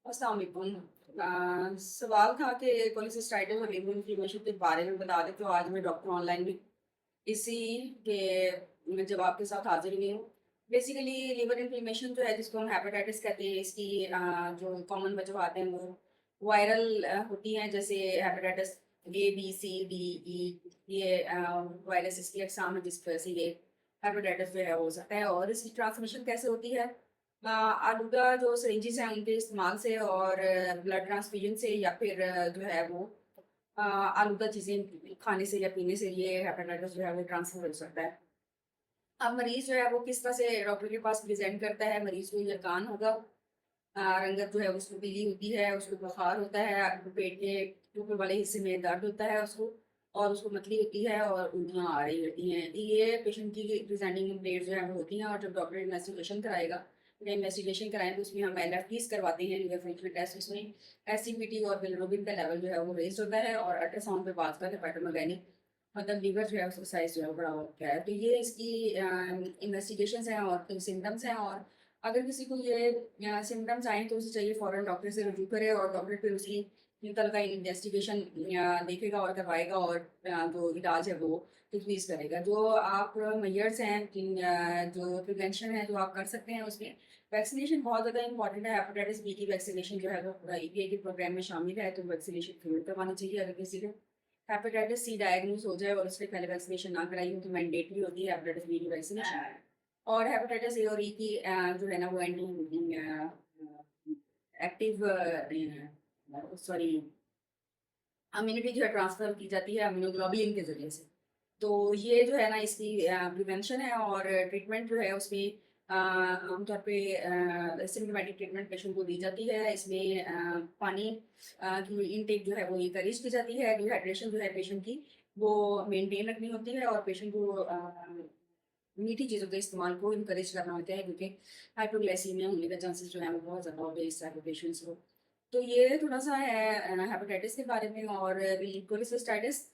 अस्सलाम वालेकुम। सवाल था कि कोलेसिस्टाइटिस और लिवर इन्फ्लेमेशन के बारे में बता दें, तो आज मैं डॉक्टर ऑनलाइन में इसी के जवाब के साथ हाजिर हुई हूँ। बेसिकली लिवर इन्फ्लेमेशन जो है, जिसको हम हेपेटाइटिस कहते हैं, इसकी जो कॉमन वजूहत हैं वो वायरल होती हैं। जैसे hepatitis A B C D E, ये वायरस इसकी अकसाम है जिस वजह से ये हेपेटाइटिस जो है हो सकता है। और इसकी ट्रांसमिशन कैसे होती है? आलूदा जो सिरिंजेस हैं उनके इस्तेमाल से, और ब्लड ट्रांसफ्यूजन से, या फिर जो है वो आलूदा चीज़ें खाने से या पीने से ये हेपेटाइटिस जो है वो ट्रांसफर हो सकता है। अब मरीज़ जो है वो किस तरह से डॉक्टर के पास प्रेज़ेंट करता है, मरीज़ को यकान होगा। रंगत जो है उसको पीली होती है, उसको बुखार होता है, पेट के ऊपर वाले हिस्से में दर्द होता है उसको, और उसको मतली होती है और उल्टियाँ आ रही होती हैं। ये पेशेंट की प्रेजेंटिंग डेट जो है वो होती हैं। और जब डॉक्टर इन्वेस्टिगेशन कराएगा, या इन्वेस्टिगेशन कराएं, तो उसमें हम एलएफटीज करवाते हैं, लिवर फंक्शन टेस्ट। उसमें एससीपीटी और बिलिरुबिन का लेवल जो है वो रेज होता है, और अल्ट्रासाउंड पे बात का हेपेटोमेगैनी, मतलब लीवर जो है उसका साइज जो है बड़ा होता है। तो ये इसकी इन्वेस्टिगेशंस हैं और सिम्टम्स हैं। और अगर किसी को ये सिम्टम्स आए तो उसे चाहिए फ़ौरन डॉक्टर से रजू करे, और डॉक्टर फिर उसकी मुतल का इन्वेस्टिगेशन देखेगा और करवाएगा, और जो इलाज है वो तजवीज़ करेगा। जो आप मेजर्स हैं, जो प्रिवेंशन है जो आप कर सकते हैं, उसमें वैक्सीनेशन बहुत ज़्यादा इंपॉर्टेंट है। हेपेटाइटिस बी की वैक्सीनेशन जो है वो पूरा ईपीए के प्रोग्राम में शामिल है, तो वैक्सीनेशन जरूर करवानी चाहिए। अगर किसी को हेपेटाइटिस सी डायग्नोज हो जाए और उससे पहले वैक्सीनेशन ना कराई हो, तो मैंडेटरी होती है हेपेटाइटिस बी की वैक्सीनेशन। और हेपेटाइटिस ए और ई की जो है ना वो एंटी एक्टिव सॉरी इम्यूनिटी जो है ट्रांसफर की जाती है इम्यूनोग्लोबुलिन के जरिए से। तो ये जो है ना इसकी प्रिवेंशन है। और ट्रीटमेंट जो है उसमें आमतौर पे सिम्टोमेटिक ट्रीटमेंट पेशेंट को दी जाती है। इसमें पानी की इनटेक जो है वो इंकरेज की जाती है। डिहाइड्रेशन जो है पेशेंट की वो मेंटेन रखनी होती है, और पेशेंट को मीठी चीज़ों के इस्तेमाल को इनकरेज करना होता है, क्योंकि हाइपोग्लाइसीमिया होने का चांसेस जो है वो बहुत ज़्यादा होते हैं इस टाइप के पेशेंट्स को। तो ये थोड़ा-सा है हेपेटाइटिस के बारे में। और कोलेसिस्टाइटिस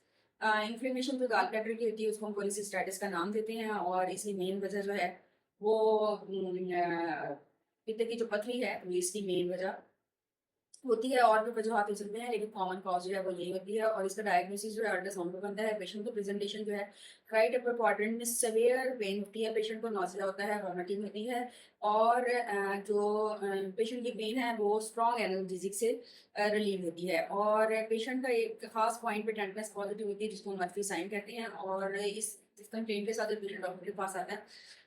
इन्फ्लेमेशन जो गाल ब्लैडर की होती है उसको हम कोलेसिस्टाइटिस का नाम देते हैं। और इसकी मेन वजह जो है वो पित्त की जो पथरी है वो इसकी मेन वजह होती है। और भी वजूहत हो सकते हैं, लेकिन कॉमन कॉज जो है वो यही होती है। और इसका डायग्नोसिस जो है अल्ट्रासाउंड पे बनता है। पेशेंट को प्रेजेंटेशन जो है राइट अपर क्वाड्रेंट में सेवियर पेन होती है, पेशेंट को नौसिया होता है, वॉमिटिंग होती है। और जो पेशेंट की पेन है वो स्ट्रॉन्ग एनाल्जेसिक से रिलीव होती है। और पेशेंट का एक खास पॉइंट पे टेंटनेस पॉजिटिव होती है, जिसको हम मर्फी साइन कहते हैं। और इस कंप्लेंट के साथ जब पेशेंट डॉक्टर के पास आता है,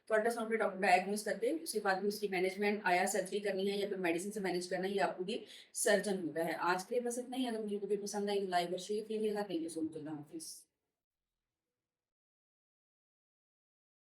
तो अल्ट्रासाउंड पे डॉक्टर डायग्नोज करते हैं। उसके बाद भी उसकी मैनेजमेंट, आया सर्जरी करनी है या फिर मेडिसिन से मैनेज करना है, ये आपको भी सर्जन होता है। आज के लिए बस इतना ही। अगर मुझे वीडियो पसंद आई तो लाइक और शेयर कीजिएगा। Thank you so much. अल्लाह हाफिज़।